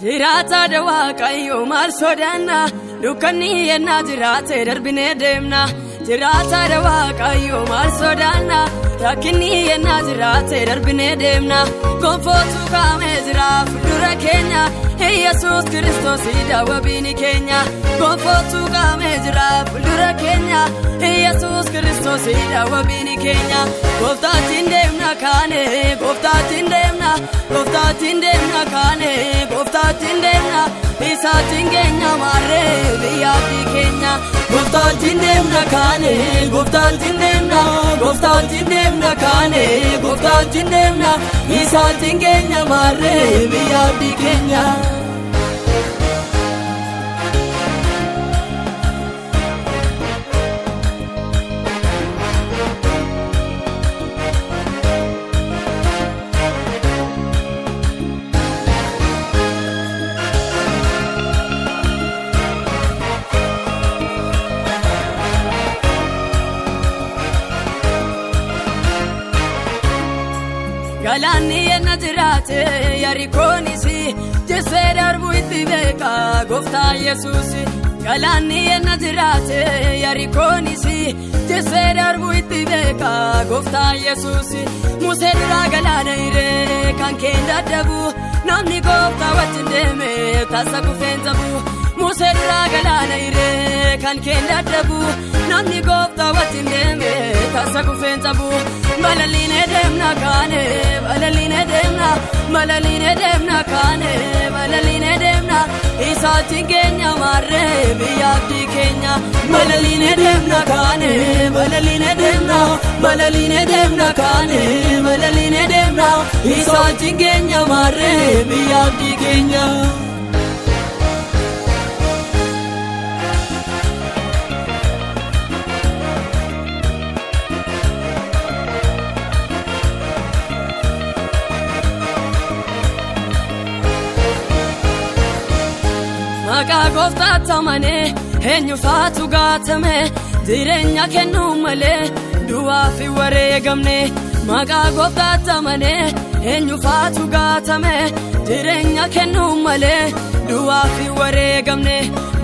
Jirata da Waaqayyo maal sodaanna dukkanni yennaa jiraate darbinee deemna. Jirata da Waaqayyo maal sodaanna rakkinni yennaa jiraate darbinee deemna. Gonfootu kaamee jira fuuldura keenya Yesuus Kiristoos daawwabiin keenya. Gonfootu kaamee jira fuuldura keenya Yesuus Kiristoos daawwabiin keenya. Gooftaatiin deemna kaane gooftaatiin deemna gooftaatiin deemna kaane gooftaatiin deemna isaatiin keenya maarree biyya abdii keenya. Gooftaatiin deemna kaane gooftaatiin deemna gooftaatiin deemna kaane gooftaatiin deemna isaatiin keenya maarree biyya abdii keenya. Galaanni yenna jiraate Yerikoonisi jessee darbu itti beeka gooftaa Yesuusi. Galaanni yenna jiraate Yerikoonisi jessee darbu itti beeka gooftaa Yesuusi. Musee duraa galaana hiree kan keen dadhabu namni gooftaa wajjin deeme tasa kufeen tabu. Musee duraa galaana hiree kan keen dadhabu namni gooftaa wajjin deeme tasa kufeen tabu. Malaline deemna kaane malaline deemna malaline deemna kaane malaline deemna isaatiin keenya maarree biyya abdii keenya. Malaline deemna kaane malaline deemna malaline deemna kaane malaline deemna isaatiin keenya maarree biyya abdii keenya. Maqaa gooftaatti amanee eenyufaatu gaatame jireenya kennuu malee du'aaf hin wareegamne. Maqaa gooftaatti amanee eenyufaatu gaatame jireenya kennuu malee du'aaf hin wareegamne.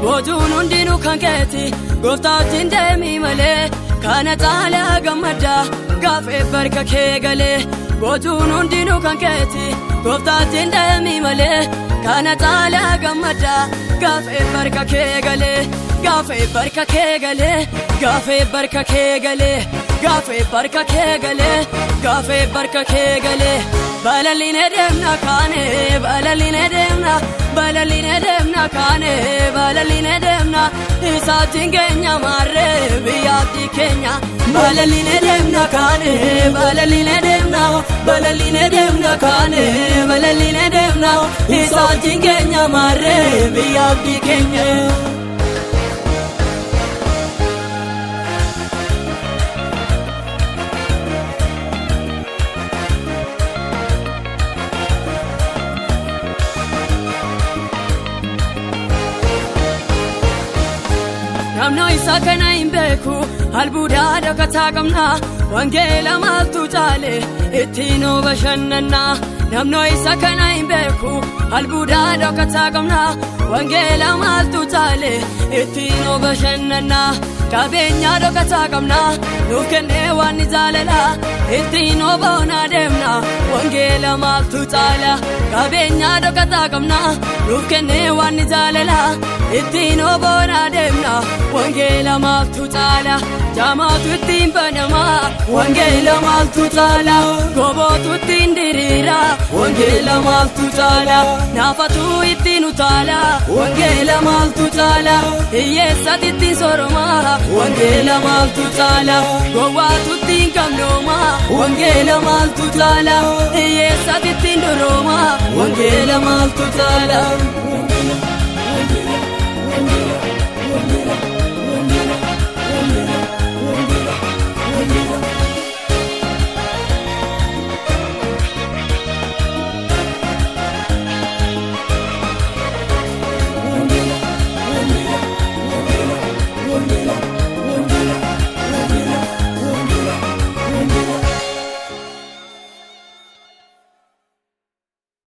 Boojuun hundinuu kan keeti gooftaattiin deemii malee kana caalaa gammaddaa gaafee barka kee galee. Boojuun hundinuu kan keeti gooftaattiin deemii malee kana caalaa gammaddaa gaafee barka kee galee. Gaafee barka kee galee gaafee barka kee galee gaafee barka kee galee gaafee barka kee galee. Balaline deemna kaane balaline deemna balaline deemna kaane balaline deemna isaatiin keenya maarree biyya abdii keenya. Balaline deemna kaane balaline deemna balaline deemna kaane balaline deemna isaatiin keenya maarree biyya abdii keenya. Namno isa kana hin beeku albuudaa dhokataa qabna wangeela maaltu caale ittiin bashannanna. Namno isa kana hin beeku albuudaa dhokataa qabna wangeela maaltu caale ittiin bashannanna. Qabeenya dhokataa qabna nuuf kennee waan ni jaalala ittiin boonaa deemna wangeela maaltu caala. Qabeenya dhokataa qabna nuuf kennee waan ni jaalala ittiin boonaa deemna wangeela maaltu caala. Jamaatu ittiin banama wangeela maaltu caala gobootu ittiin diriira wangeela maaltu caala naafatu ittiin utaala wangeela maaltu caala hiyyeessati ittiin soroma wangeela maaltu caala gowwaatu ittiin qabnooma wangeela maaltu caala hiyyeessati ittiin dorooma wangeela maaltu caala.